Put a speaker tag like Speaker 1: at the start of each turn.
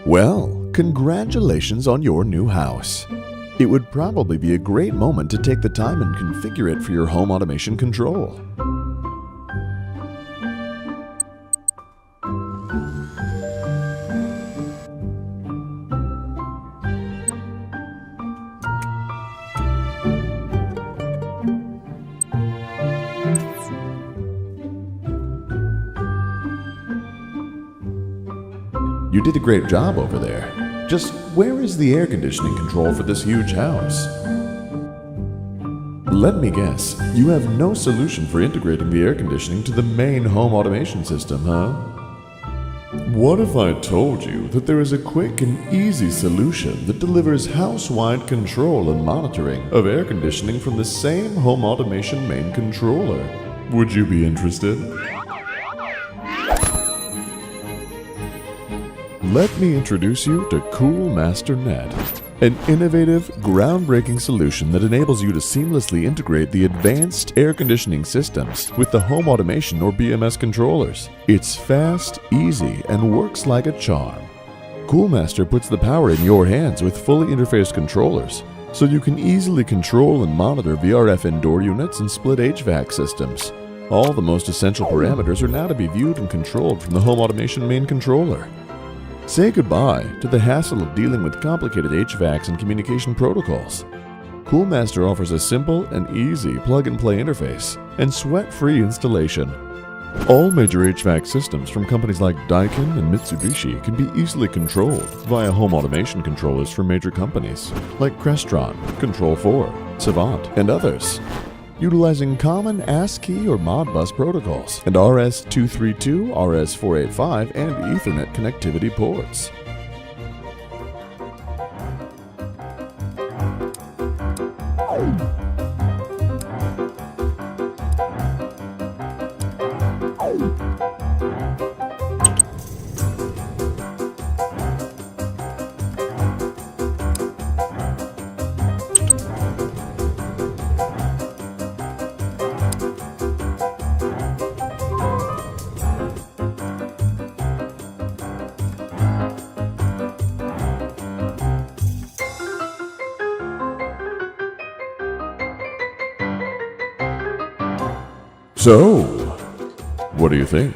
Speaker 1: Well, congratulations on your new house. It would probably be a great moment to take the time and configure it for your home automation control. You did a great job over there. Just where is the air conditioning control for this huge house? Let me guess, you have no solution for integrating the air conditioning to the main home automation system, huh? What if I told you that there is a quick and easy solution that delivers house-wide control and monitoring of air conditioning from the same home automation main controller? Would you be interested? Let me introduce you to CoolMasterNet, an innovative, groundbreaking solution that enables you to seamlessly integrate the advanced air conditioning systems with the home automation or BMS controllers. It's fast, easy, and works like a charm. CoolMaster puts the power in your hands with fully interfaced controllers, so you can easily control and monitor VRF indoor units and split HVAC systems. All the most essential parameters are now to be viewed and controlled from the home automation main controller. Say goodbye to the hassle of dealing with complicated HVACs and communication protocols. CoolMaster offers a simple and easy plug-and-play interface and sweat-free installation. All major HVAC systems from companies like Daikin and Mitsubishi can be easily controlled via home automation controllers from major companies like Crestron, Control4, Savant, and others, utilizing common ASCII or Modbus protocols and RS-232, RS-485, and Ethernet connectivity ports. So, what do you think?